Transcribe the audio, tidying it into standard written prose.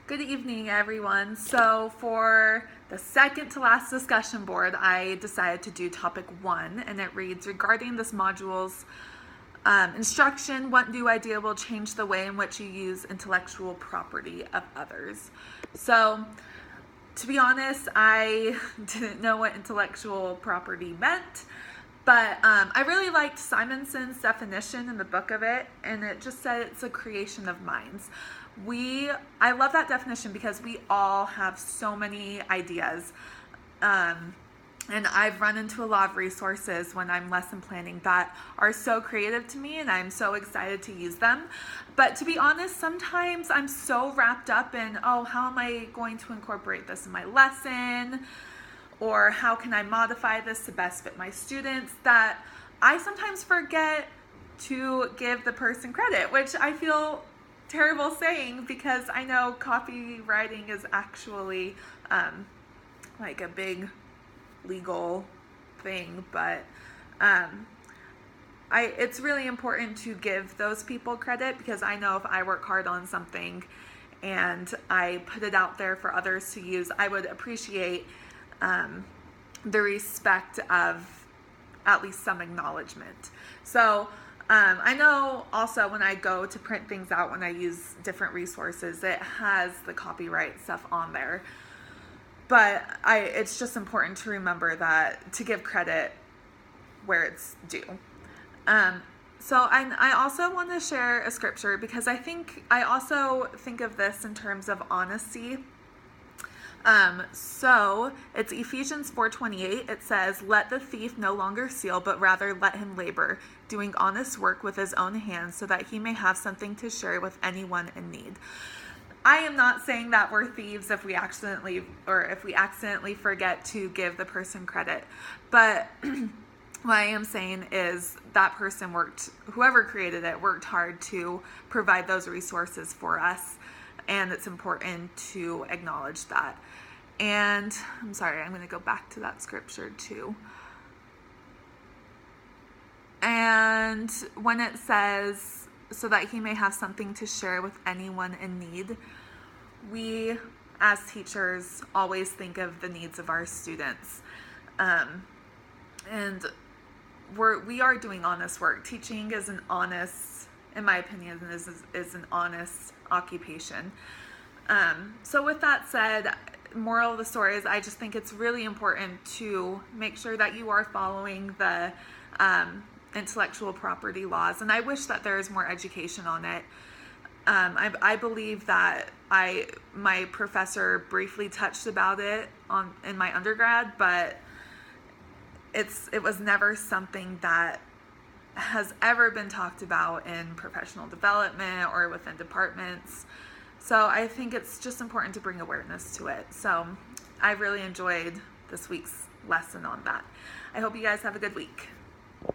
Good evening, everyone. So for the second to last discussion board, I decided to do topic 1, and it reads, regarding this module's instruction, what new idea will change the way in which you use intellectual property of others? So to be honest, I didn't know what intellectual property meant, but I really liked Simonson's definition in the book of it, and it just said it's a creation of minds. I love that definition because we all have so many ideas, and I've run into a lot of resources when I'm lesson planning that are so creative to me, and I'm so excited to use them. But to be honest, sometimes I'm so wrapped up in, oh, how am I going to incorporate this in my lesson? Or how can I modify this to best fit my students, that I sometimes forget to give the person credit, which I feel terrible saying because I know copywriting is actually like a big legal thing, but it's really important to give those people credit, because I know if I work hard on something and I put it out there for others to use, I would appreciate the respect of at least some acknowledgement. So I know also when I go to print things out, when I use different resources, it has the copyright stuff on there. But it's just important to remember that, to give credit where it's due. So I also want to share a scripture, because I also think of this in terms of honesty. So it's Ephesians 4:28. It says, "Let the thief no longer steal, but rather let him labor, doing honest work with his own hands, so that he may have something to share with anyone in need." I am not saying that we're thieves if we accidentally forget to give the person credit, but what I am saying is that person whoever created it worked hard to provide those resources for us, and it's important to acknowledge that. And I'm sorry, I'm going to go back to that scripture too. And when it says, so that he may have something to share with anyone in need, we as teachers always think of the needs of our students. And we are doing honest work. Teaching is in my opinion, is an honest occupation. So with that said, moral of the story is, I just think it's really important to make sure that you are following the intellectual property laws, and I wish that there is more education on it. I believe that my professor briefly touched about it in my undergrad, but it was never something that has ever been talked about in professional development or within departments. So I think it's just important to bring awareness to it. So I really enjoyed this week's lesson on that. I hope you guys have a good week.